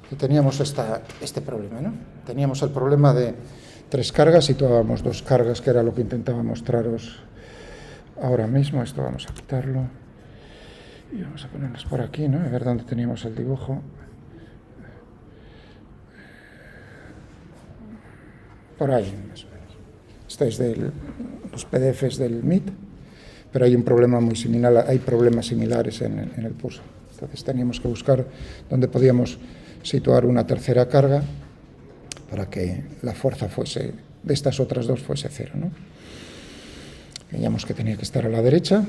Que teníamos este problema, ¿no? Teníamos el problema de 3 cargas, situábamos 2 cargas, que era lo que intentaba mostraros ahora mismo. Esto vamos a quitarlo y vamos a ponernos por aquí, ¿no? A ver dónde teníamos el dibujo. Por ahí, más o menos. Esto es de los PDFs del MIT, pero hay un problema muy similar, hay problemas similares en el PUSO. Entonces teníamos que buscar dónde podíamos situar una tercera carga para que la fuerza fuese, de estas otras dos, fuese 0, ¿no? Veíamos que tenía que estar a la derecha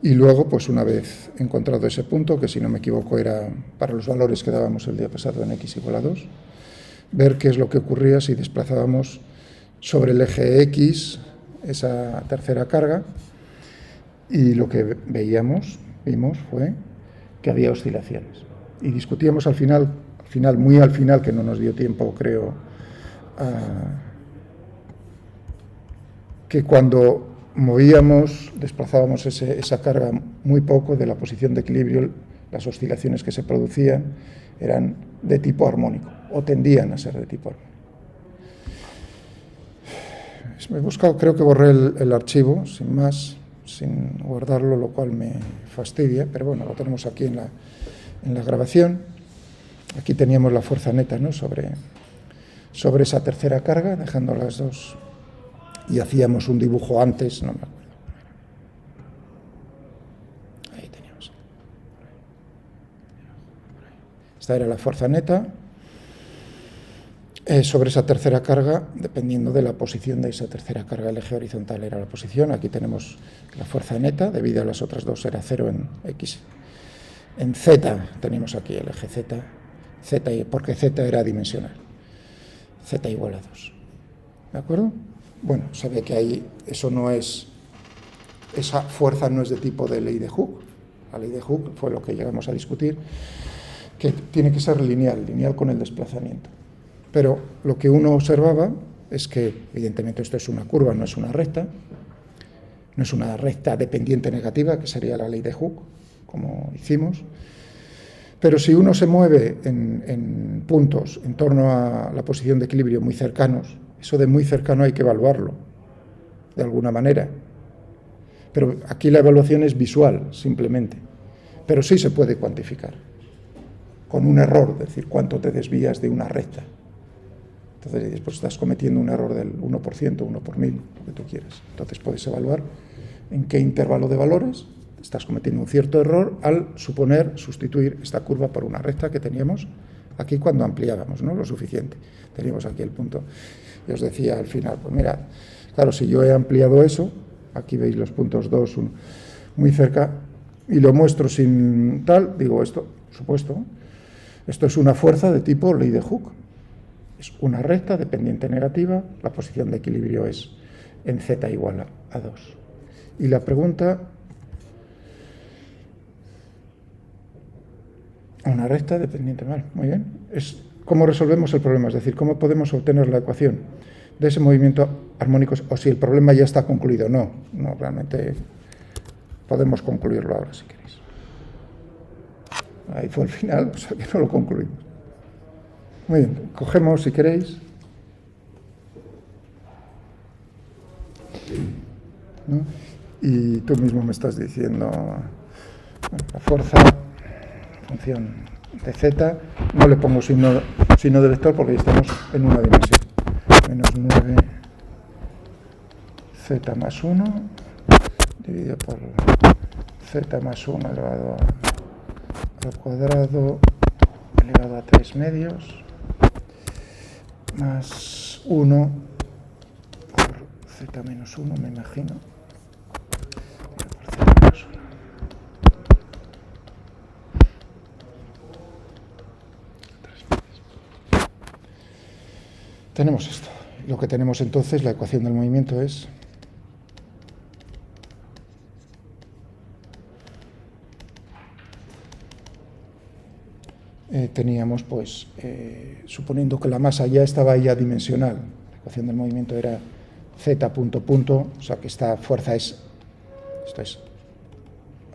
y luego, pues una vez encontrado ese punto, que si no me equivoco era para los valores que dábamos el día pasado en x igual a 2, ver qué es lo que ocurría si desplazábamos sobre el eje X esa tercera carga, y lo que vimos fue que había oscilaciones. Y discutíamos al final, muy al final, que no nos dio tiempo, creo, que cuando desplazábamos esa carga muy poco de la posición de equilibrio, las oscilaciones que se producían eran de tipo armónico, o tendían a ser de tipo armónico. Me he buscado, creo que borré el archivo, sin más, sin guardarlo, lo cual me fastidia, pero bueno, lo tenemos aquí en la grabación. Aquí teníamos la fuerza neta, ¿no?, sobre esa tercera carga, dejando las dos, y hacíamos un dibujo antes, no me acuerdo. Ahí teníamos. Esta era la fuerza neta. Sobre esa tercera carga, dependiendo de la posición de esa tercera carga, el eje horizontal era la posición. Aquí tenemos la fuerza neta, debido a las otras dos era 0 en X. En Z tenemos aquí el eje Z, porque Z era dimensional. Z igual a 2. ¿De acuerdo? Bueno, se ve que ahí esa fuerza no es de tipo de ley de Hooke. La ley de Hooke fue lo que llegamos a discutir, que tiene que ser lineal con el desplazamiento. Pero lo que uno observaba es que, evidentemente, esto es una curva, no es una recta dependiente negativa, que sería la ley de Hooke, como hicimos. Pero si uno se mueve en puntos en torno a la posición de equilibrio muy cercanos, eso de muy cercano hay que evaluarlo, de alguna manera. Pero aquí la evaluación es visual, simplemente. Pero sí se puede cuantificar, con un error, es decir, cuánto te desvías de una recta. Entonces, después estás cometiendo un error del 1%, 1 por 1000, lo que tú quieras. Entonces, puedes evaluar en qué intervalo de valores estás cometiendo un cierto error al sustituir esta curva por una recta que teníamos aquí cuando ampliábamos, ¿no?, lo suficiente. Teníamos aquí el punto. Y os decía al final, pues mirad, claro, si yo he ampliado eso, aquí veis los puntos 2, 1, muy cerca, y lo muestro sin tal, digo, esto, por supuesto, esto es una fuerza de tipo ley de Hooke. Es una recta dependiente negativa, la posición de equilibrio es en Z igual a 2. Y la pregunta, una recta dependiente, vale, muy bien, es cómo resolvemos el problema, es decir, cómo podemos obtener la ecuación de ese movimiento armónico, o si el problema ya está concluido. No, realmente podemos concluirlo ahora si queréis. Ahí fue el final, o sea que no lo concluimos. Muy bien, cogemos, si queréis, ¿no?, y tú mismo me estás diciendo, la fuerza, función de Z, no le pongo signo de vector porque ya estamos en una dimensión. Menos 9 Z más 1 dividido por Z más 1 elevado al cuadrado elevado a 3 medios más 1 por Z menos 1, me imagino, por Z menos 1. Tenemos esto. Lo que tenemos entonces, la ecuación del movimiento es teníamos, pues, suponiendo que la masa ya estaba ya dimensional, la ecuación del movimiento era z punto punto, o sea que esta fuerza esto es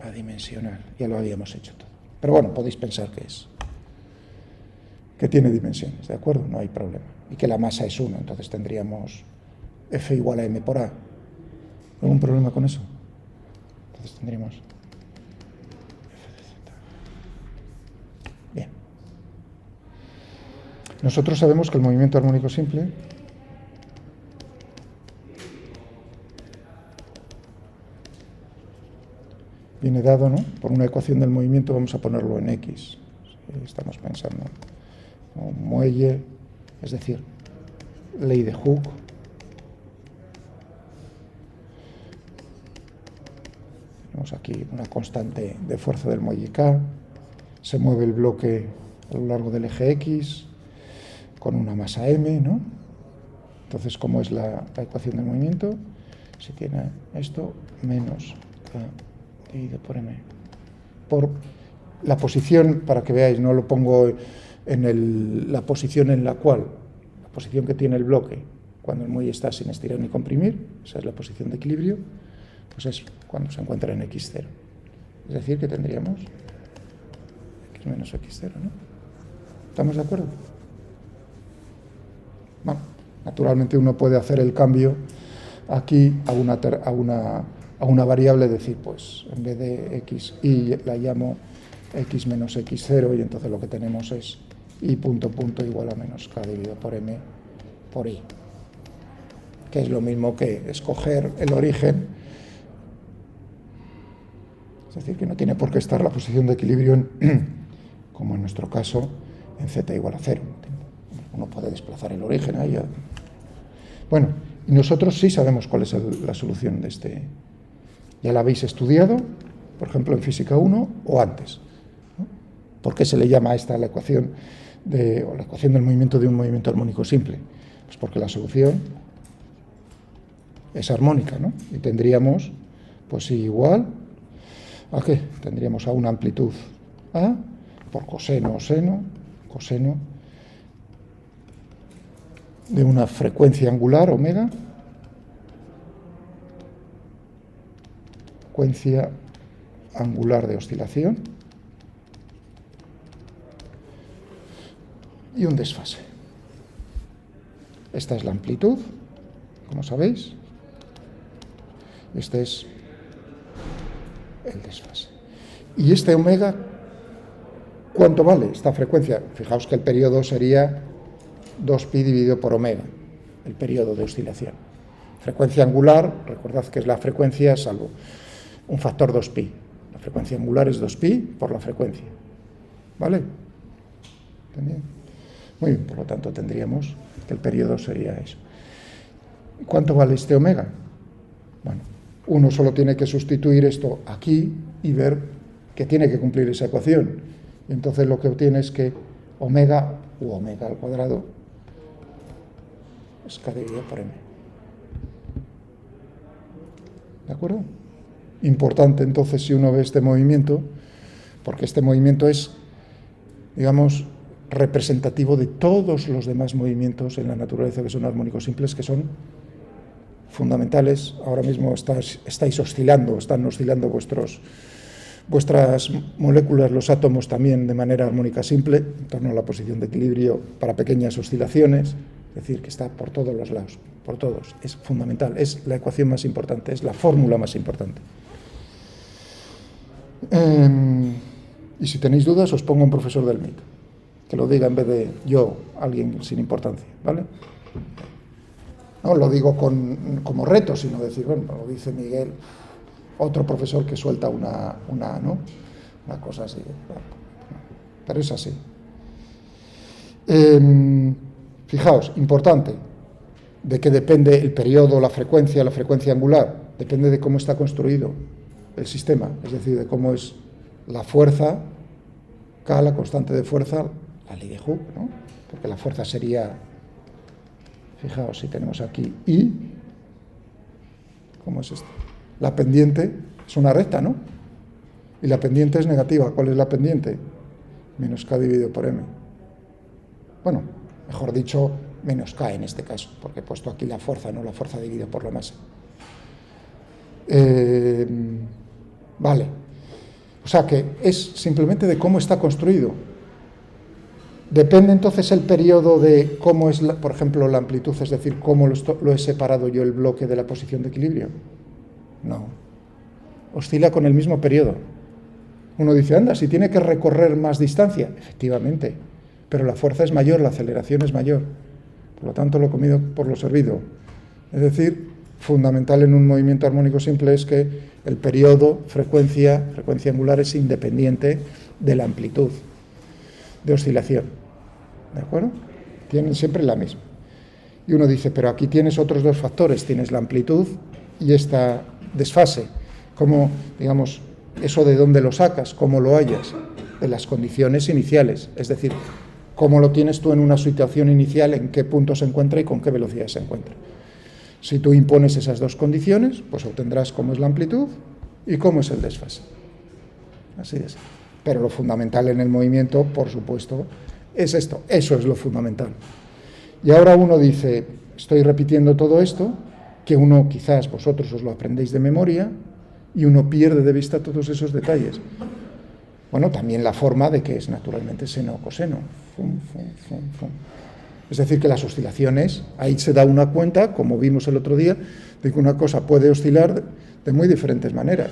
adimensional, ya lo habíamos hecho todo. Pero bueno, podéis pensar que tiene dimensiones, ¿de acuerdo? No hay problema. Y que la masa es 1, entonces tendríamos F igual a M por A. ¿Algún problema con eso? Entonces tendríamos F de Z. Bien. Nosotros sabemos que el movimiento armónico simple viene dado, ¿no?, por una ecuación del movimiento, vamos a ponerlo en X. Estamos pensando en un muelle, es decir, ley de Hooke. Tenemos aquí una constante de fuerza del muelle K. Se mueve el bloque a lo largo del eje X con una masa M, ¿no? Entonces, ¿cómo es la ecuación del movimiento? Se tiene esto menos K dividido por M. Por la posición, para que veáis, no lo pongo en la posición en la cual, la posición que tiene el bloque cuando el muelle está sin estirar ni comprimir, esa es la posición de equilibrio, pues es cuando se encuentra en X0. Es decir, que tendríamos X menos X0, ¿no? ¿Estamos de acuerdo? Bueno, naturalmente uno puede hacer el cambio aquí a una variable, decir, pues en vez de X, Y la llamo X menos X0, y entonces lo que tenemos es Y punto punto igual a menos K dividido por M por Y, que es lo mismo que escoger el origen, es decir, que no tiene por qué estar la posición de equilibrio como en nuestro caso, en Z igual a 0. Uno puede desplazar el origen ahí. Bueno, y nosotros sí sabemos cuál es la solución de este. Ya la habéis estudiado, por ejemplo, en Física 1 o antes, ¿no? ¿Por qué se le llama a esta la ecuación la ecuación del movimiento de un movimiento armónico simple? Pues porque la solución es armónica, ¿no? Y tendríamos, pues igual, ¿a qué? Tendríamos a una amplitud A por coseno o seno, coseno de una frecuencia angular, omega, frecuencia angular de oscilación, y un desfase. Esta es la amplitud, como sabéis. Este es el desfase. Y este omega, ¿cuánto vale esta frecuencia? Fijaos que el periodo sería 2pi dividido por omega, el periodo de oscilación. Frecuencia angular, recordad que es la frecuencia salvo un factor 2pi. La frecuencia angular es 2pi por la frecuencia. ¿Vale? ¿Entendido? Muy bien, por lo tanto tendríamos que el periodo sería eso. ¿Cuánto vale este omega? Bueno, uno solo tiene que sustituir esto aquí y ver que tiene que cumplir esa ecuación. Y entonces lo que obtiene es que omega u omega al cuadrado es K dividido por M. ¿De acuerdo? Importante entonces si uno ve este movimiento, porque este movimiento es, digamos, representativo de todos los demás movimientos en la naturaleza que son armónicos simples, que son fundamentales. Ahora mismo estáis oscilando, están oscilando vuestras moléculas, los átomos también de manera armónica simple, en torno a la posición de equilibrio para pequeñas oscilaciones, es decir, que está por todos los lados, por todos. Es fundamental, es la ecuación más importante, es la fórmula más importante. Y si tenéis dudas, os pongo un profesor del MIT, que lo diga en vez de yo, alguien sin importancia, ¿vale? No lo digo como reto, sino decir, bueno, lo dice Miguel, otro profesor que suelta una cosa así. Pero es así. Fijaos, importante, de qué depende el periodo, la frecuencia angular, depende de cómo está construido el sistema, es decir, de cómo es la fuerza, K, la constante de fuerza, la ley de Hooke, ¿no? Porque la fuerza sería, fijaos, si tenemos aquí I, ¿cómo es esto? La pendiente es una recta, ¿no? Y la pendiente es negativa. ¿Cuál es la pendiente? Menos K dividido por M. Bueno, mejor dicho, menos K en este caso, porque he puesto aquí la fuerza, no la fuerza dividida por la masa. Vale. sea que es simplemente de cómo está construido. Depende entonces el periodo de cómo es, por ejemplo, la amplitud, es decir, cómo lo he separado yo el bloque de la posición de equilibrio. No. Oscila con el mismo periodo. Uno dice, anda, si tiene que recorrer más distancia, efectivamente, pero la fuerza es mayor, la aceleración es mayor. Por lo tanto, lo comido por lo servido. Es decir, fundamental en un movimiento armónico simple es que el periodo, frecuencia angular es independiente de la amplitud de oscilación. ¿De acuerdo? Tienen siempre la misma. Y uno dice, pero aquí tienes otros dos factores, tienes la amplitud y esta desfase. ¿Cómo, digamos, eso de dónde lo sacas? ¿Cómo lo hallas? De las condiciones iniciales, es decir, cómo lo tienes tú en una situación inicial, en qué punto se encuentra y con qué velocidad se encuentra. Si tú impones esas dos condiciones, pues obtendrás cómo es la amplitud y cómo es el desfase. Así es. Pero lo fundamental en el movimiento, por supuesto, es esto. Eso es lo fundamental. Y ahora uno dice, estoy repitiendo todo esto, que uno, quizás vosotros os lo aprendéis de memoria, y uno pierde de vista todos esos detalles. Bueno, también la forma de que es naturalmente seno o coseno. Fum, fum, fum, fum. Es decir, que las oscilaciones, ahí se da una cuenta, como vimos el otro día, de que una cosa puede oscilar de muy diferentes maneras.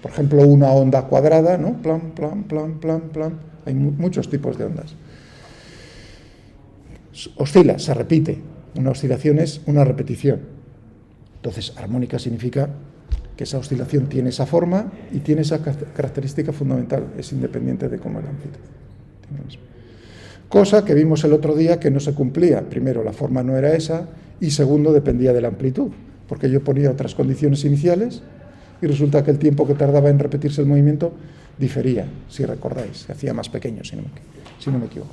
Por ejemplo, una onda cuadrada, ¿no? Plan, plan, plan, plan, plan. Hay muchos tipos de ondas. Oscila, se repite. Una oscilación es una repetición. Entonces, armónica significa que esa oscilación tiene esa forma y tiene esa característica fundamental. Es independiente de cómo es la amplitud. Cosa que vimos el otro día que no se cumplía. Primero, la forma no era esa, y segundo, dependía de la amplitud, porque yo ponía otras condiciones iniciales y resulta que el tiempo que tardaba en repetirse el movimiento difería, si recordáis, se hacía más pequeño, si no me equivoco.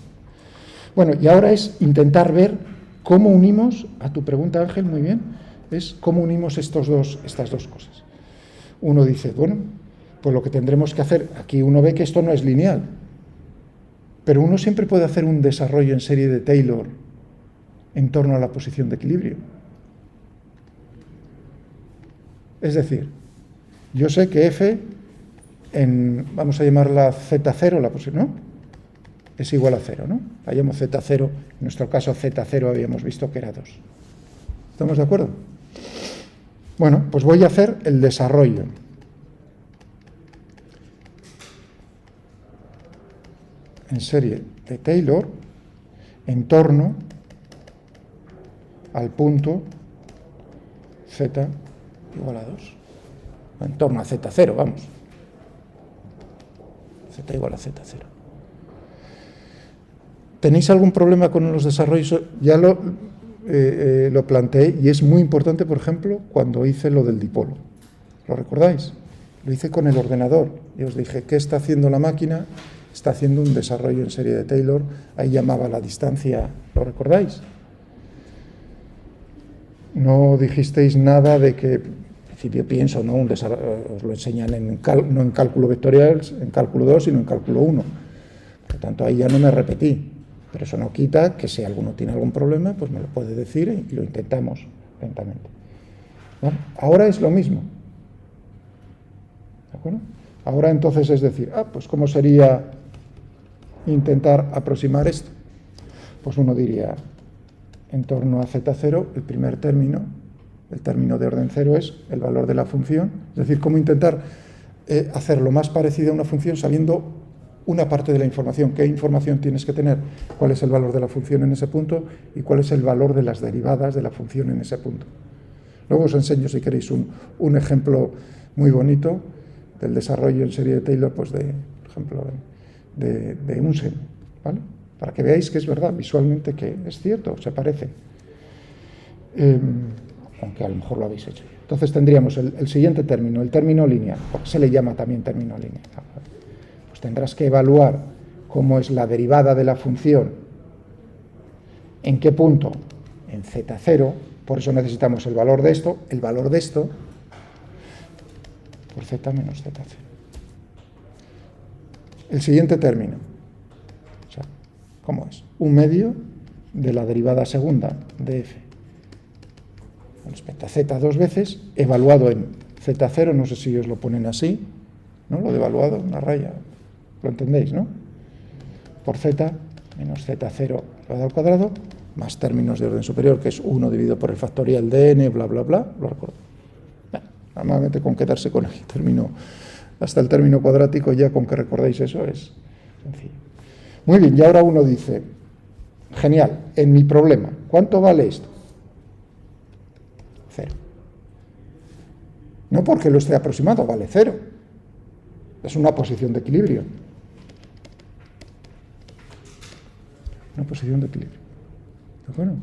Bueno, y ahora es intentar ver cómo unimos, a tu pregunta, Ángel, muy bien, es cómo unimos estas dos cosas. Uno dice, bueno, pues lo que tendremos que hacer, aquí uno ve que esto no es lineal, pero uno siempre puede hacer un desarrollo en serie de Taylor en torno a la posición de equilibrio. Es decir, yo sé que F, vamos a llamarla Z0, la posición, ¿no? Es igual a 0, ¿no? La llamo Z0, en nuestro caso Z0 habíamos visto que era 2. ¿Estamos de acuerdo? Bueno, pues voy a hacer el desarrollo. En serie de Taylor en torno al punto Z igual a 2. En torno a Z0, vamos. Z igual a Z0. ¿Tenéis algún problema con los desarrollos? Ya lo planteé y es muy importante, por ejemplo, cuando hice lo del dipolo. ¿Lo recordáis? Lo hice con el ordenador y os dije, ¿qué está haciendo la máquina? Está haciendo un desarrollo en serie de Taylor, ahí llamaba la distancia, ¿lo recordáis? No dijisteis nada de que, en principio pienso, ¿no? Os lo enseñan no en cálculo vectorial, en cálculo 2, sino en cálculo 1. Por lo tanto, ahí ya no me repetí, pero eso no quita que si alguno tiene algún problema, pues me lo puede decir y lo intentamos lentamente. ¿Vale? Ahora es lo mismo. ¿De acuerdo? Ahora entonces es decir, pues ¿cómo sería intentar aproximar esto? Pues uno diría, en torno a Z0, el primer término, el término de orden 0 es el valor de la función, es decir, cómo intentar hacer lo más parecido a una función sabiendo una parte de la información. ¿Qué información tienes que tener? ¿Cuál es el valor de la función en ese punto? ¿Y cuál es el valor de las derivadas de la función en ese punto? Luego os enseño, si queréis, un ejemplo muy bonito del desarrollo en serie de Taylor, pues por ejemplo, de Unsen, ¿vale? Para que veáis que es verdad, visualmente que es cierto, se parece. Aunque a lo mejor lo habéis hecho. Entonces tendríamos el siguiente término, el término lineal, porque se le llama también término lineal. Pues tendrás que evaluar cómo es la derivada de la función, en qué punto, en Z0, por eso necesitamos el valor de esto por Z menos Z0. El siguiente término, o sea, ¿cómo es? Un medio de la derivada segunda de F con respecto a Z dos veces, evaluado en Z0, no sé si os lo ponen así, ¿no? Lo devaluado, una raya. ¿Lo entendéis, no? Por z menos z0 elevado al cuadrado, más términos de orden superior, que es 1 dividido por el factorial de n, bla, bla, bla. Lo recuerdo. Bueno, normalmente con quedarse con el término, hasta el término cuadrático, ya con que recordéis eso es sencillo. Muy bien, y ahora uno dice, genial, en mi problema, ¿cuánto vale esto? 0. No porque lo esté aproximado, vale 0. Es una posición de equilibrio. Una posición de equilibrio. ¿De acuerdo?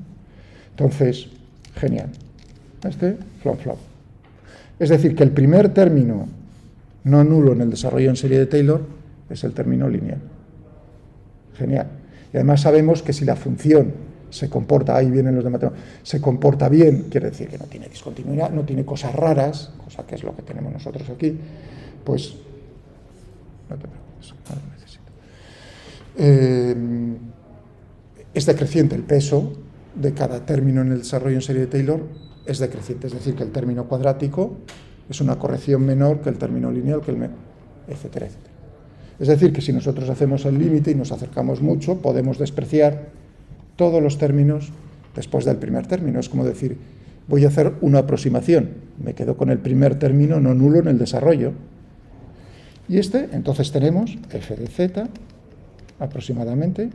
Entonces, genial. Flop, flop. Es decir, que el primer término no nulo en el desarrollo en serie de Taylor es el término lineal. Genial. Y además sabemos que si la función se comporta, ahí vienen los de matemáticas, se comporta bien, quiere decir que no tiene discontinuidad, no tiene cosas raras, cosa que es lo que tenemos nosotros aquí, pues no te preocupes, no lo necesito. Es decreciente el peso de cada término en el desarrollo en serie de Taylor, es decreciente, es decir, que el término cuadrático es una corrección menor que el término lineal, que el menor, etcétera, etcétera. Es decir, que si nosotros hacemos el límite y nos acercamos mucho, podemos despreciar todos los términos después del primer término. Es como decir, voy a hacer una aproximación, me quedo con el primer término no nulo en el desarrollo. Y entonces tenemos f de z aproximadamente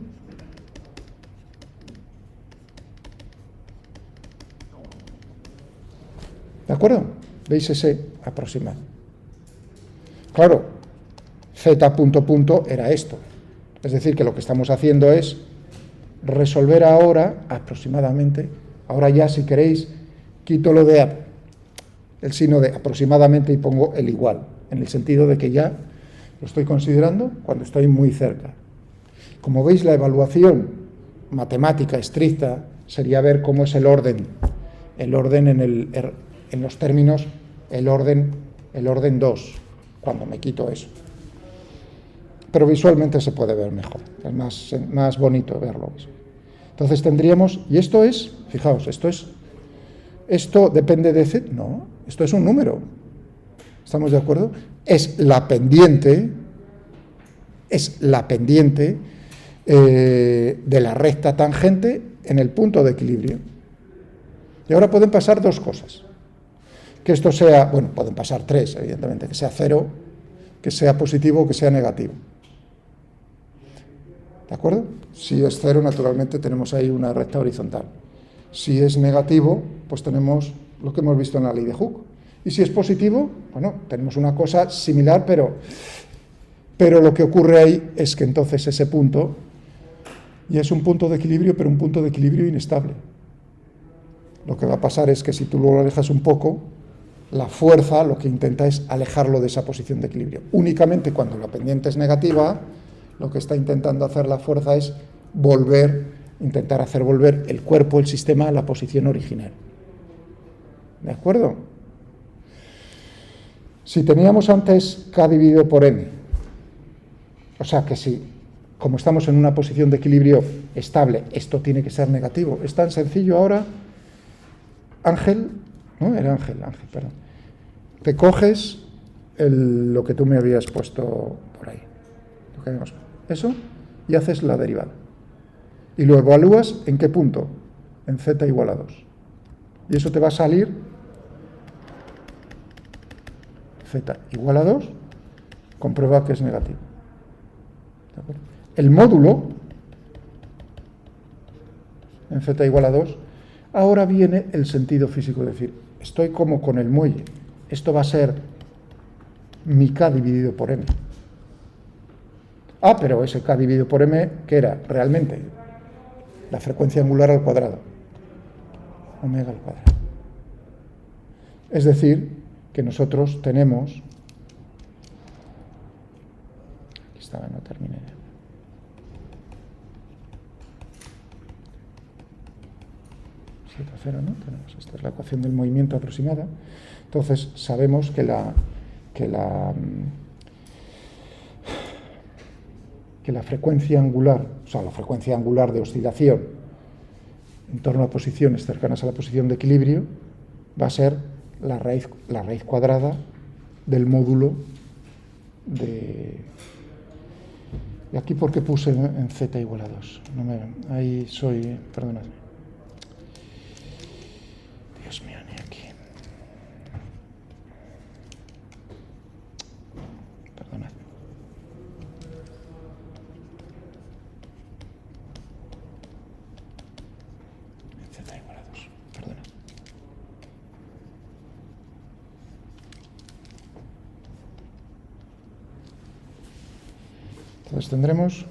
¿de acuerdo? ¿Veis ese aproximado? Claro, z punto punto era esto. Es decir, que lo que estamos haciendo es resolver ahora aproximadamente. Ahora ya, si queréis, quito lo de el signo de aproximadamente y pongo el igual, en el sentido de que ya lo estoy considerando cuando estoy muy cerca. Como veis, la evaluación matemática estricta sería ver cómo es el orden en los términos, el orden 2, cuando me quito eso. Pero visualmente se puede ver mejor, es más bonito verlo. Entonces tendríamos, y esto es, fijaos, esto depende de z, no, esto es un número, ¿estamos de acuerdo? Es la pendiente de la recta tangente en el punto de equilibrio. Y ahora pueden pasar dos cosas. Que esto sea, bueno, pueden pasar tres, evidentemente, que sea 0, que sea positivo o que sea negativo. ¿De acuerdo? Si es 0, naturalmente tenemos ahí una recta horizontal. Si es negativo, pues tenemos lo que hemos visto en la ley de Hooke. Y si es positivo, bueno, tenemos una cosa similar, pero lo que ocurre ahí es que entonces ese punto ya es un punto de equilibrio, pero un punto de equilibrio inestable. Lo que va a pasar es que si tú lo alejas un poco, la fuerza lo que intenta es alejarlo de esa posición de equilibrio. Únicamente cuando la pendiente es negativa, lo que está intentando hacer la fuerza es intentar hacer volver el cuerpo, el sistema, a la posición original. ¿De acuerdo? Si teníamos antes k dividido por m, o sea que si, como estamos en una posición de equilibrio estable, esto tiene que ser negativo. Es tan sencillo ahora, Ángel, ¿no? Era Ángel, perdón. Te coges lo que tú me habías puesto por ahí. Eso, y haces la derivada. Y lo evalúas en qué punto, en z igual a 2. Y eso te va a salir z igual a 2, comprueba que es negativo. ¿De acuerdo? El módulo en z igual a 2, ahora viene el sentido físico, es decir, estoy como con el muelle. Esto va a ser mi k dividido por m. Ah, pero ese k dividido por m, ¿qué era? Realmente la frecuencia angular al cuadrado. Omega al cuadrado. Es decir, que nosotros tenemos... Aquí estaba, no terminé. ¿0, no? Tenemos, esta es la ecuación del movimiento aproximada. Entonces, sabemos que la frecuencia angular, o sea, la frecuencia angular de oscilación en torno a posiciones cercanas a la posición de equilibrio va a ser la raíz cuadrada del módulo ¿Y aquí por qué puse en z igual a 2? Ahí soy... Perdonad. Dios mío, ni aquí. Perdonad. En z igual a 2. Perdonad. Entonces tendremos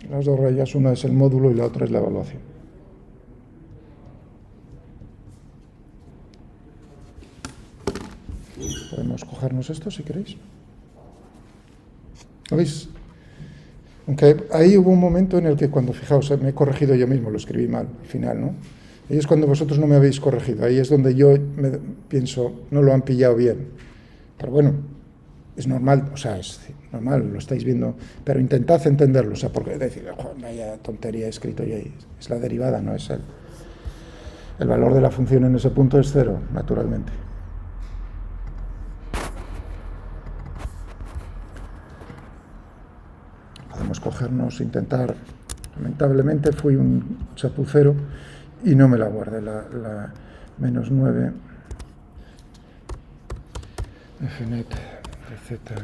las dos rayas, una es el módulo y la otra es la evaluación. Podemos cogernos esto si queréis. ¿Lo veis? Aunque ahí hubo un momento en el que cuando, fijaos, me he corregido yo mismo, lo escribí mal al final, ¿no? Ahí es cuando vosotros no me habéis corregido, ahí es donde yo pienso, no lo han pillado bien. Pero bueno, es normal, o sea, es normal, lo estáis viendo, pero intentad entenderlo, o sea, porque decir, vaya tontería he escrito yo ahí, es la derivada, no es el valor de la función en ese punto es 0, naturalmente. Podemos cogernos, intentar, lamentablemente fui un chapucero y no me la guardé, la menos 9 fnet de z,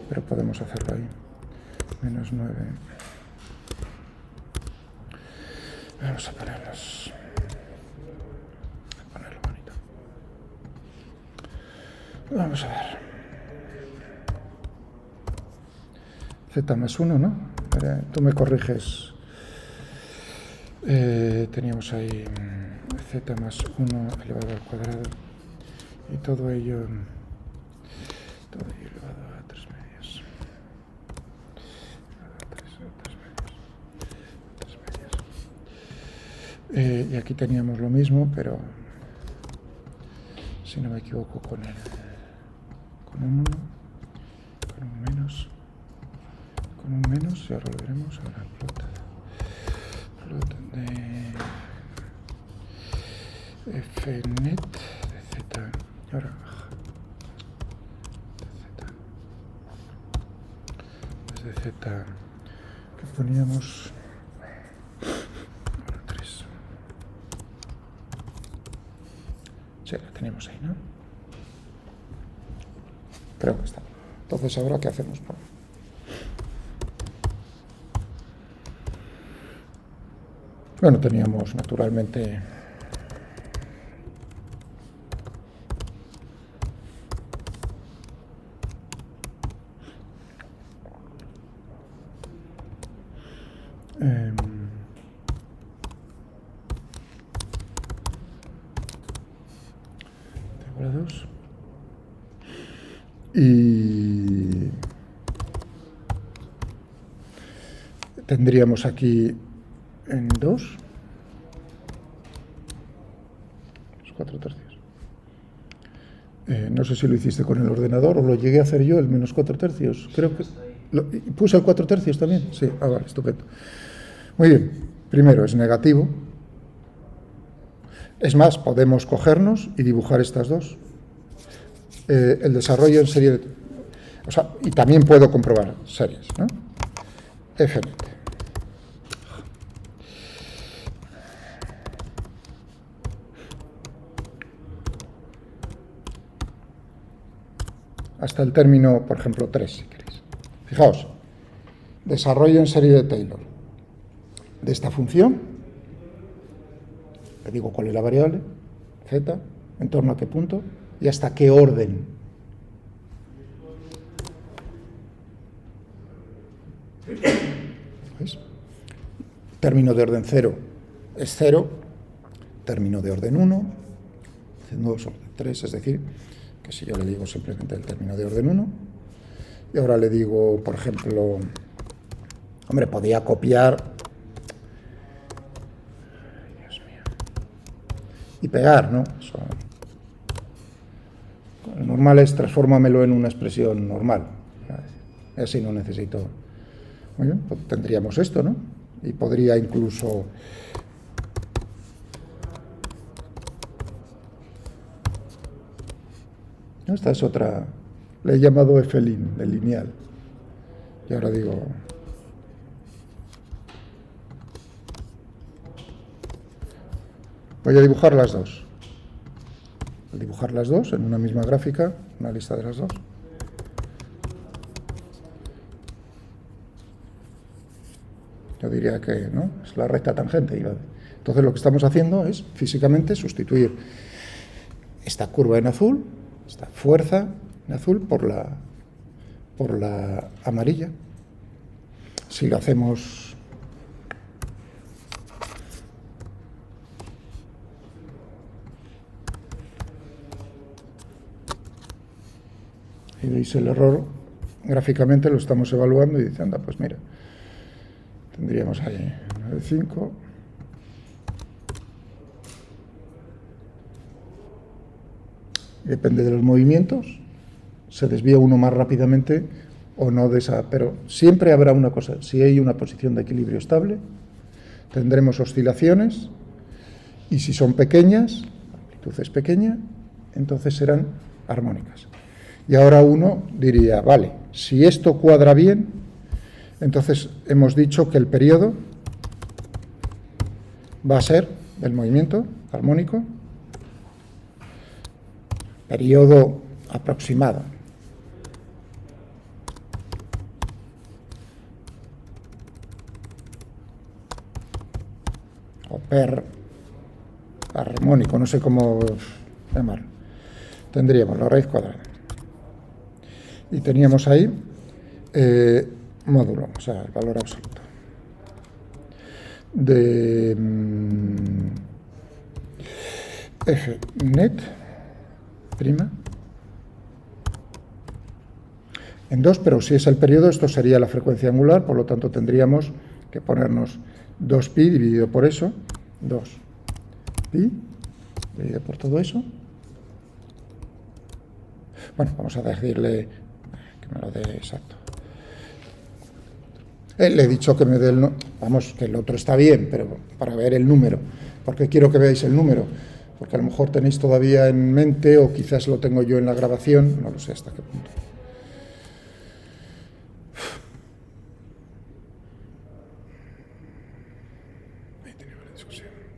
pero podemos hacerlo ahí, menos 9, vamos a ponerlo bonito, vamos a ver, z más 1, ¿no? Tú me corriges, teníamos ahí z más 1 elevado al cuadrado y todo ello elevado a 3 medios. Y aquí teníamos lo mismo, pero si no me equivoco con un 1, con un menos, y ahora lo veremos, ahora plot de fnet de z, y ahora de z que poníamos 3. Sí, la tenemos ahí, ¿no? Creo que está. Entonces, ¿ahora qué hacemos? Bueno, teníamos naturalmente y tendríamos aquí en 2 los 4 tercios. No sé si lo hiciste con el ordenador o lo llegué a hacer yo, el menos 4 tercios. Creo que puse el 4 tercios también. Sí, vale, estupendo. Muy bien, primero es negativo. Es más, podemos cogernos y dibujar estas dos. El desarrollo en serie, o sea, y también puedo comprobar series, ¿no? fnet. Hasta el término, por ejemplo, 3, si queréis. Fijaos, desarrollo en serie de Taylor de esta función, le digo cuál es la variable, z, en torno a qué punto y hasta qué orden. ¿Veis? Término de orden 0 es 0, término de orden 1, 2, orden 3, es decir, que si yo le digo simplemente el término de orden 1, y ahora le digo, por ejemplo, hombre, podía copiar, Dios mío, y pegar, ¿no? Eso, El normal es transfórmamelo en una expresión normal. Así no necesito. Muy bien, pues tendríamos esto, ¿no? Y podría incluso... Esta es otra... Le he llamado F-lin, de lineal. Y ahora digo... Voy a dibujar las dos. Al dibujar las dos en una misma gráfica, una lista de las dos. Yo diría que no, es la recta tangente. Entonces lo que estamos haciendo es físicamente sustituir esta curva en azul, esta fuerza en azul por la amarilla. Si lo hacemos y veis el error, gráficamente lo estamos evaluando y dice, anda, pues mira, tendríamos ahí 9,5. Depende de los movimientos, se desvía uno más rápidamente o no de esa, pero siempre habrá una cosa, si hay una posición de equilibrio estable, tendremos oscilaciones y si son pequeñas, la amplitud es pequeña, entonces serán armónicas. Y ahora uno diría, vale, si esto cuadra bien, entonces hemos dicho que el periodo va a ser el movimiento armónico, periodo aproximado. O per armónico, no sé cómo llamarlo. Tendríamos la raíz cuadrada. Y teníamos ahí módulo, o sea, el valor absoluto. De F net prima en 2, pero si es el periodo, esto sería la frecuencia angular, por lo tanto tendríamos que ponernos 2pi dividido por eso, 2pi dividido por todo eso. Bueno, vamos a decirle que me lo dé exacto. Le he dicho que me dé el... Vamos, que el otro está bien, pero para ver el número. Porque quiero que veáis el número. Porque a lo mejor tenéis todavía en mente, o quizás lo tengo yo en la grabación, no lo sé hasta qué punto.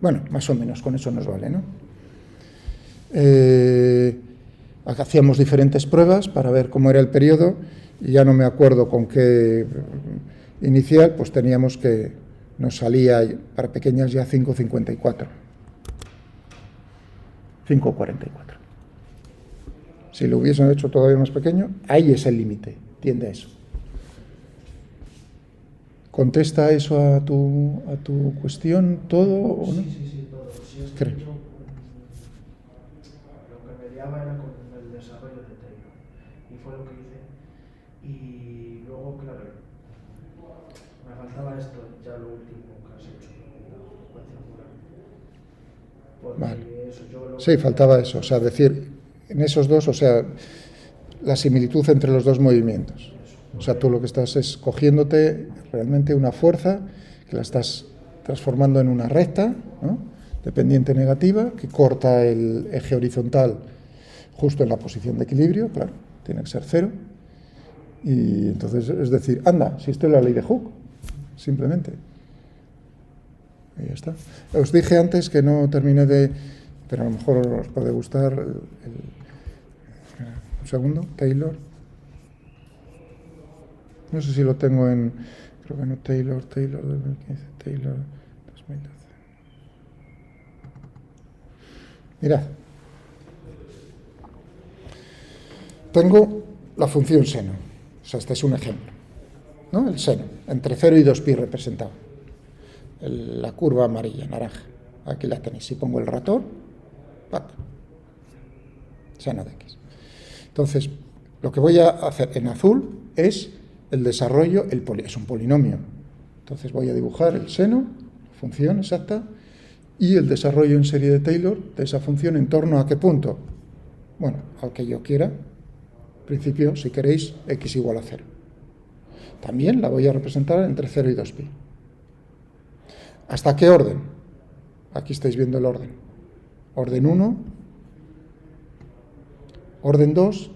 Bueno, más o menos, con eso nos vale, ¿no? Hacíamos diferentes pruebas para ver cómo era el periodo, y ya no me acuerdo con qué inicial, pues teníamos que, nos salía para pequeñas ya 5,54. 5,44. Si lo hubiesen hecho todavía más pequeño, ahí es el límite, tiende a eso. ¿Contesta eso a tu cuestión todo o no? Sí, todo. Si es Creo. que yo, lo que me liaba era con el desarrollo de Taylor, y fue lo que hice. Y luego, claro, me faltaba esto, ya lo último que has hecho, la frecuencia angular. Porque Vale. eso yo Sí, faltaba eso, o sea, decir, en esos dos, o sea, la similitud entre los dos movimientos. O sea, tú lo que estás es cogiéndote realmente una fuerza que la estás transformando en una recta, ¿no? De pendiente negativa, que corta el eje horizontal justo en la posición de equilibrio, claro, tiene que ser 0. Y entonces, es decir, anda, si esto es la ley de Hooke, simplemente. Y ya está. Os dije antes que no terminé de... Pero a lo mejor os puede gustar un segundo, Taylor. No sé si lo tengo en... Creo que no, Taylor 2015, Taylor 2012. Mirad. Tengo la función seno. O sea, este es un ejemplo, ¿no? El seno, entre 0 y 2pi representado. La curva amarilla, naranja. Aquí la tenéis. Si pongo el ratón, ¡pac! Seno de x. Entonces, lo que voy a hacer en azul es el desarrollo, es un polinomio. Entonces voy a dibujar el seno, función exacta, y el desarrollo en serie de Taylor de esa función en torno a qué punto. Bueno, al que yo quiera. En principio, si queréis, x igual a 0. También la voy a representar entre 0 y 2pi. ¿Hasta qué orden? Aquí estáis viendo el orden. Orden 1, orden 2.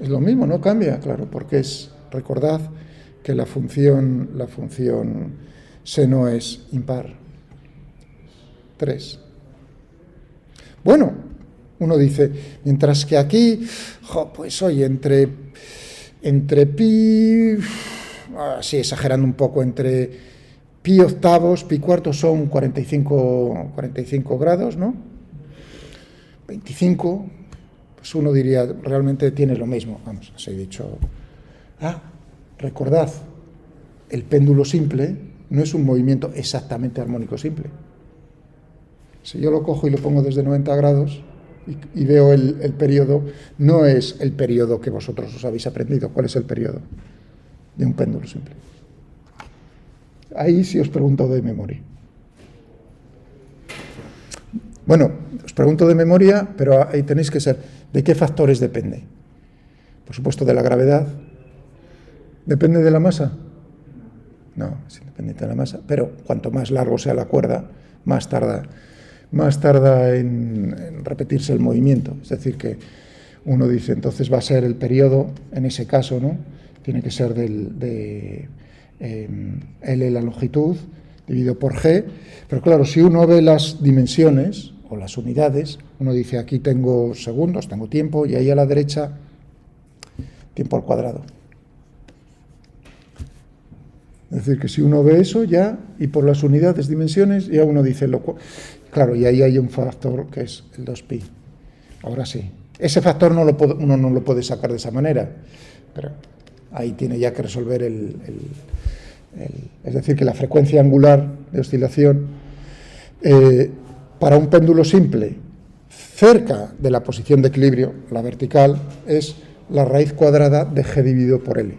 Es lo mismo, no cambia, claro, porque recordad que la función seno es impar. 3. Bueno, uno dice, mientras que aquí, pues oye, entre pi, así exagerando un poco, entre pi octavos, pi cuartos son 45 grados, ¿no? 25, pues uno diría, realmente tiene lo mismo. Vamos, os he dicho, recordad, el péndulo simple no es un movimiento exactamente armónico simple. Si yo lo cojo y lo pongo desde 90 grados y veo el periodo, no es el periodo que vosotros os habéis aprendido. ¿Cuál es el periodo de un péndulo simple? Ahí sí os pregunto de memoria. Bueno, os pregunto de memoria, pero ahí tenéis que ser, ¿de qué factores depende? Por supuesto, de la gravedad. ¿Depende de la masa? No, es independiente de la masa, pero cuanto más largo sea la cuerda, más tarda en repetirse el movimiento. Es decir, que uno dice, entonces va a ser el periodo, en ese caso, ¿no? Tiene que ser de L la longitud, dividido por G. Pero claro, si uno ve las dimensiones o las unidades, uno dice, aquí tengo segundos, tengo tiempo, y ahí a la derecha, tiempo al cuadrado. Es decir, que si uno ve eso ya, y por las unidades, dimensiones, ya uno dice, claro, y ahí hay un factor que es el 2pi. Ahora sí. Ese factor uno no lo puede sacar de esa manera, pero ahí tiene ya que resolver es decir, que la frecuencia angular de oscilación para un péndulo simple cerca de la posición de equilibrio, la vertical, es la raíz cuadrada de g dividido por L.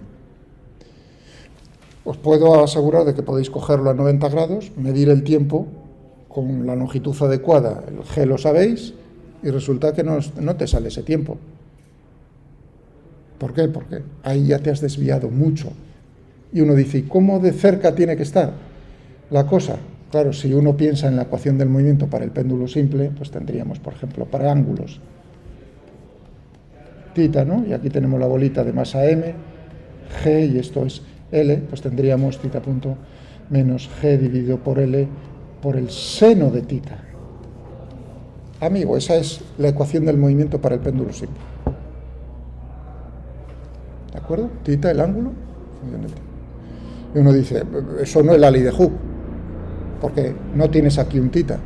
Os puedo asegurar de que podéis cogerlo a 90 grados, medir el tiempo con la longitud adecuada, el g lo sabéis, y resulta que no te sale ese tiempo. ¿Por qué? Porque ahí ya te has desviado mucho. Y uno dice, ¿y cómo de cerca tiene que estar la cosa? Claro, si uno piensa en la ecuación del movimiento para el péndulo simple, pues tendríamos, por ejemplo, para ángulos, θ, ¿no? Y aquí tenemos la bolita de masa m, g, y esto es L, pues tendríamos θ punto menos g dividido por L por el seno de θ. Amigo, esa es la ecuación del movimiento para el péndulo simple. ¿De acuerdo? Θ, el ángulo. Y uno dice, eso no es la ley de Hooke, porque no tienes aquí un θ.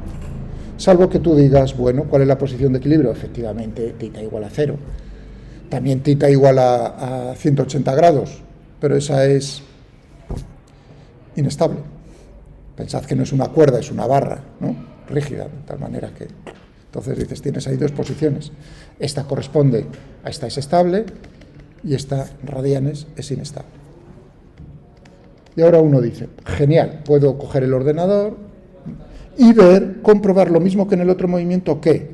Salvo que tú digas, bueno, ¿cuál es la posición de equilibrio? Efectivamente, θ igual a 0. También θ igual a 180 grados, pero esa es inestable. Pensad que no es una cuerda, es una barra, ¿no? Rígida, de tal manera que... Entonces dices, tienes ahí dos posiciones. Esta corresponde a esta es estable y esta radianes es inestable. Y ahora uno dice, genial, puedo coger el ordenador y comprobar lo mismo que en el otro movimiento, que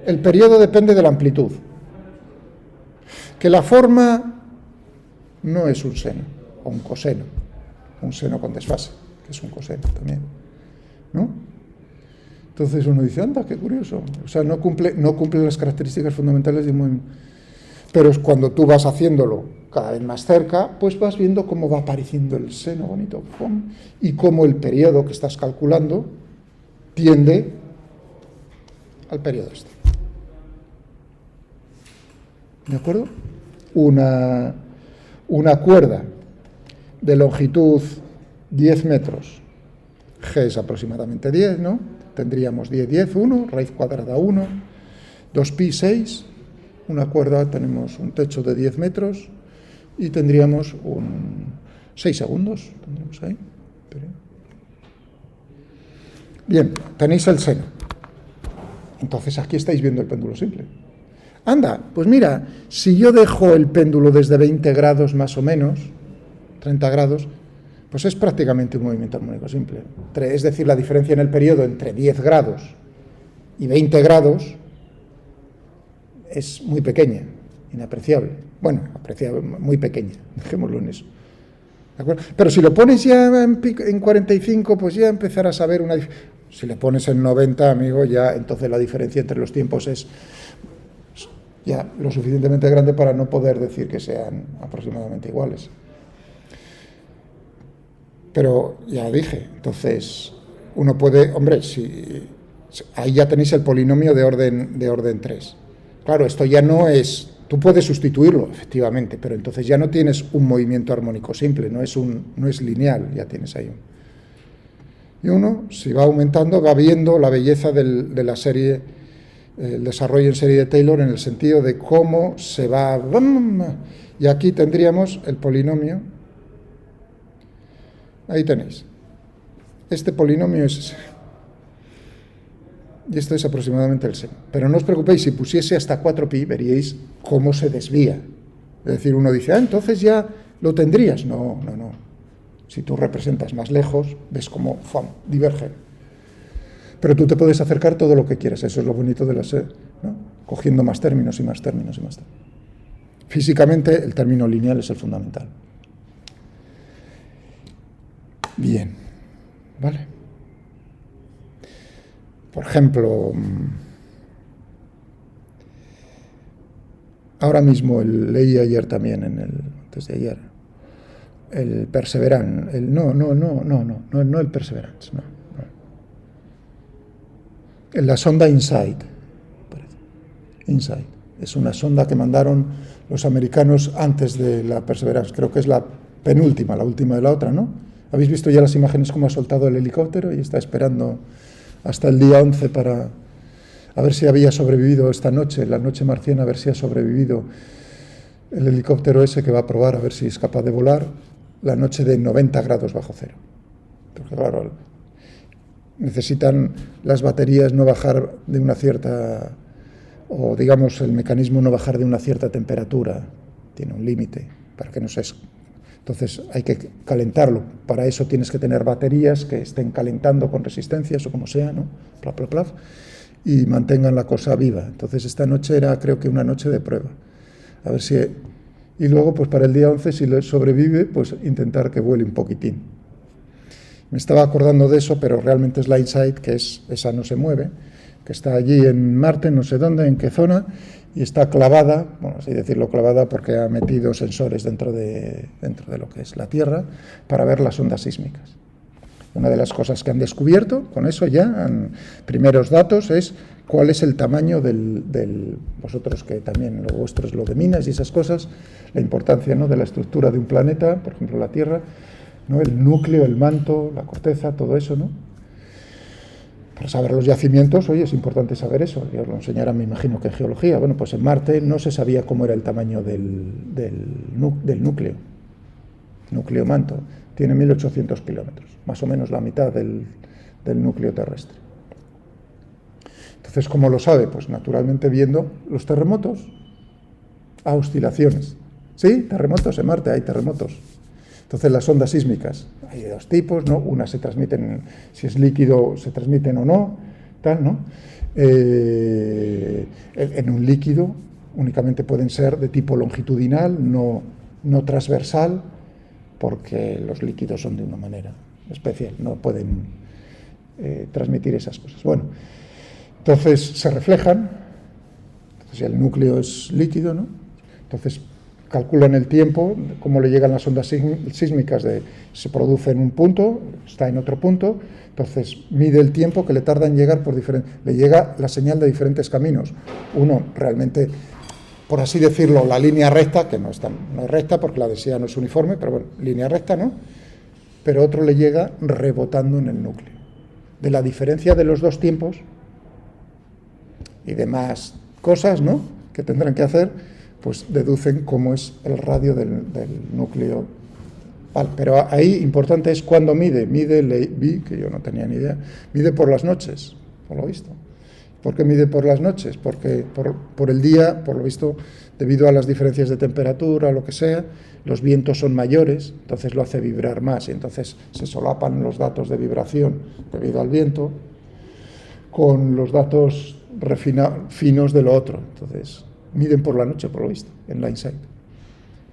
el periodo depende de la amplitud, que la forma no es un seno o un coseno, un seno con desfase, que es un coseno también, ¿no? Entonces uno dice, anda, qué curioso, o sea, no cumple las características fundamentales de un movimiento. Pero es cuando tú vas haciéndolo cada vez más cerca, pues vas viendo cómo va apareciendo el seno bonito, ¡pum! Y cómo el periodo que estás calculando tiende al periodo este. ¿De acuerdo? Una cuerda de longitud 10 metros, G es aproximadamente 10, ¿no? Tendríamos 10, 1, raíz cuadrada 1, 2pi, 6, una cuerda, tenemos un techo de 10 metros y tendríamos 6 segundos, tendríamos ahí. Bien, tenéis el seno. Entonces aquí estáis viendo el péndulo simple. Anda, pues mira, si yo dejo el péndulo desde 20 grados más o menos, 30 grados, pues es prácticamente un movimiento armónico simple. Es decir, la diferencia en el periodo entre 10 grados y 20 grados es muy pequeña, inapreciable. Bueno, apreciable, muy pequeña, dejémoslo en eso. ¿De acuerdo? Pero si lo pones ya en 45, pues ya empezarás a ver una diferencia. Si le pones en 90, amigo, ya entonces la diferencia entre los tiempos es ya lo suficientemente grande para no poder decir que sean aproximadamente iguales. Pero ya dije, entonces uno puede, hombre, si ahí ya tenéis el polinomio de orden 3. Claro, esto ya no es, tú puedes sustituirlo, efectivamente, pero entonces ya no tienes un movimiento armónico simple, no es lineal, ya tienes ahí y uno, si va aumentando, va viendo la belleza de la serie, el desarrollo en serie de Taylor en el sentido de cómo se va, y aquí tendríamos el polinomio, ahí tenéis, este polinomio es ese, y esto es aproximadamente el seno, pero no os preocupéis, si pusiese hasta 4pi, veríais cómo se desvía, es decir, uno dice, entonces ya lo tendrías, no, si tú representas más lejos, ves cómo divergen. Pero tú te puedes acercar todo lo que quieras, eso es lo bonito de la serie, ¿no? Cogiendo más términos y más términos y más términos. Físicamente, el término lineal es el fundamental. Bien, ¿vale? Por ejemplo, ahora mismo leí ayer también, antes de ayer, el Perseverance, no el Perseverance, no. La sonda InSight, InSight, es una sonda que mandaron los americanos antes de la Perseverance, creo que es la penúltima, la última de la otra, ¿no? ¿Habéis visto ya las imágenes cómo ha soltado el helicóptero y está esperando hasta el día 11 para a ver si había sobrevivido esta noche, la noche marciana, a ver si ha sobrevivido el helicóptero ese que va a probar, a ver si es capaz de volar la noche de 90 grados bajo cero. Porque claro, necesitan las baterías no bajar de una cierta, o digamos el mecanismo no bajar de una cierta temperatura, tiene un límite para que no se... Entonces hay que calentarlo, para eso tienes que tener baterías que estén calentando con resistencias o como sea, ¿no? Plaf, plaf, plaf, y mantengan la cosa viva. Entonces esta noche era creo que una noche de prueba, a ver si... Y luego pues para el día 11 si le sobrevive pues intentar que vuele un poquitín. Me estaba acordando de eso, pero realmente es la InSight, que esa no se mueve, que está allí en Marte, no sé dónde, en qué zona, y está clavada, bueno, así decirlo clavada, porque ha metido sensores dentro de lo que es la Tierra para ver las ondas sísmicas. Una de las cosas que han descubierto, con eso ya, primeros datos, es cuál es el tamaño vosotros que también lo vuestro es lo de minas y esas cosas, la importancia, ¿no?, de la estructura de un planeta, por ejemplo la Tierra, ¿no?, el núcleo, el manto, la corteza, todo eso, ¿no? Para saber los yacimientos, oye, es importante saber eso. Ya os lo enseñarán, me imagino, que en geología. Bueno, pues en Marte no se sabía cómo era el tamaño del núcleo manto. Tiene 1.800 kilómetros, más o menos la mitad del núcleo terrestre. Entonces, ¿cómo lo sabe? Pues naturalmente viendo los terremotos, oscilaciones. ¿Sí? Terremotos en Marte, hay terremotos. Entonces las ondas sísmicas, hay de dos tipos, ¿no? Unas se transmiten, si es líquido, se transmiten o no, tal, ¿no? En un líquido únicamente pueden ser de tipo longitudinal, no transversal, porque los líquidos son de una manera especial, no pueden transmitir esas cosas. Bueno, entonces se reflejan, entonces el núcleo es líquido, ¿no? Entonces calculan el tiempo, cómo le llegan las ondas sísmicas, se produce en un punto, está en otro punto, entonces mide el tiempo que le tarda en llegar le llega la señal de diferentes caminos. Uno realmente, por así decirlo, la línea recta, que no es recta porque la densidad no es uniforme, pero bueno, línea recta, ¿no? Pero otro le llega rebotando en el núcleo. De la diferencia de los dos tiempos y demás cosas, ¿no?, que tendrán que hacer, pues deducen cómo es el radio del núcleo. Vale, pero ahí importante es cuándo mide, vi, que yo no tenía ni idea, mide por las noches, por lo visto. ¿Por qué mide por las noches? Porque por el día, por lo visto, debido a las diferencias de temperatura, lo que sea, los vientos son mayores, entonces lo hace vibrar más, y entonces se solapan los datos de vibración debido al viento con los datos finos de lo otro. Entonces Miden por la noche, por lo visto, en Linesight.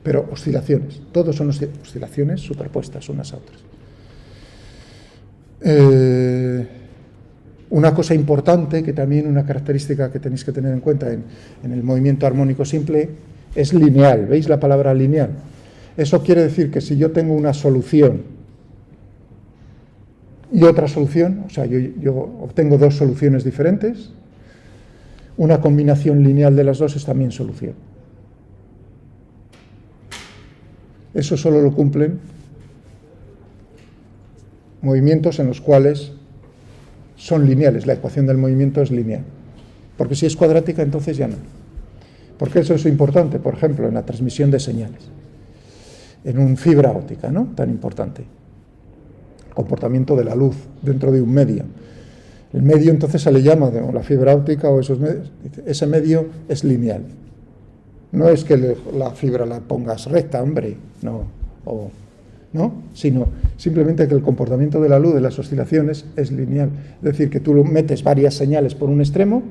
Pero oscilaciones, todos son oscilaciones superpuestas unas a otras. Una cosa importante, que también una característica que tenéis que tener en cuenta en el movimiento armónico simple, es lineal. ¿Veis la palabra lineal? Eso quiere decir que si yo tengo una solución y otra solución, o sea, yo obtengo dos soluciones diferentes, una combinación lineal de las dos es también solución. Eso solo lo cumplen movimientos en los cuales son lineales, la ecuación del movimiento es lineal. Porque si es cuadrática, entonces ya no. Porque eso es importante, por ejemplo, en la transmisión de señales, en una fibra óptica, ¿no? Tan importante. El comportamiento de la luz dentro de un medio. El medio entonces se le llama, la fibra óptica o esos medios, ese medio es lineal. No es que la fibra la pongas recta, hombre, no, sino simplemente que el comportamiento de la luz, de las oscilaciones, es lineal. Es decir, que tú metes varias señales por un extremo,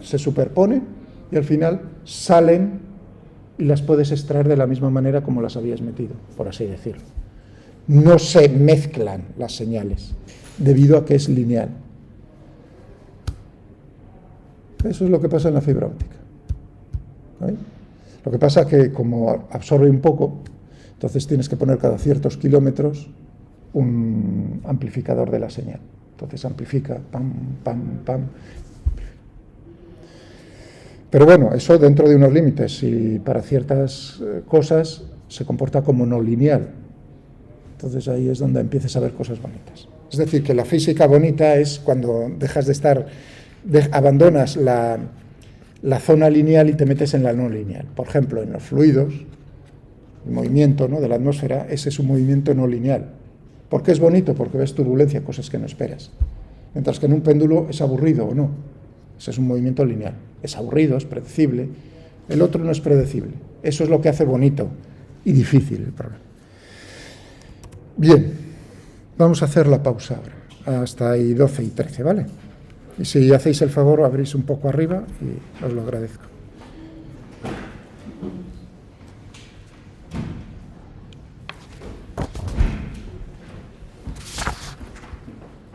se superponen y al final salen y las puedes extraer de la misma manera como las habías metido, por así decirlo. No se mezclan las señales, debido a que es lineal. Eso es lo que pasa en la fibra óptica. ¿Vale? Lo que pasa es que como absorbe un poco, entonces tienes que poner cada ciertos kilómetros un amplificador de la señal. Entonces amplifica, pam, pam, pam. Pero bueno, eso dentro de unos límites, y para ciertas cosas se comporta como no lineal. Entonces ahí es donde empiezas a ver cosas bonitas. Es decir, que la física bonita es cuando dejas de estar, abandonas la zona lineal y te metes en la no lineal. Por ejemplo, en los fluidos, el movimiento, ¿no?, de la atmósfera, ese es un movimiento no lineal. ¿Por qué es bonito? Porque ves turbulencia, cosas que no esperas. Mientras que en un péndulo es aburrido o no. Ese es un movimiento lineal. Es aburrido, es predecible. El otro no es predecible. Eso es lo que hace bonito y difícil el problema. Bien, vamos a hacer la pausa ahora. Hasta ahí 12 y 13, ¿vale? Y si hacéis el favor, abrís un poco arriba y os lo agradezco.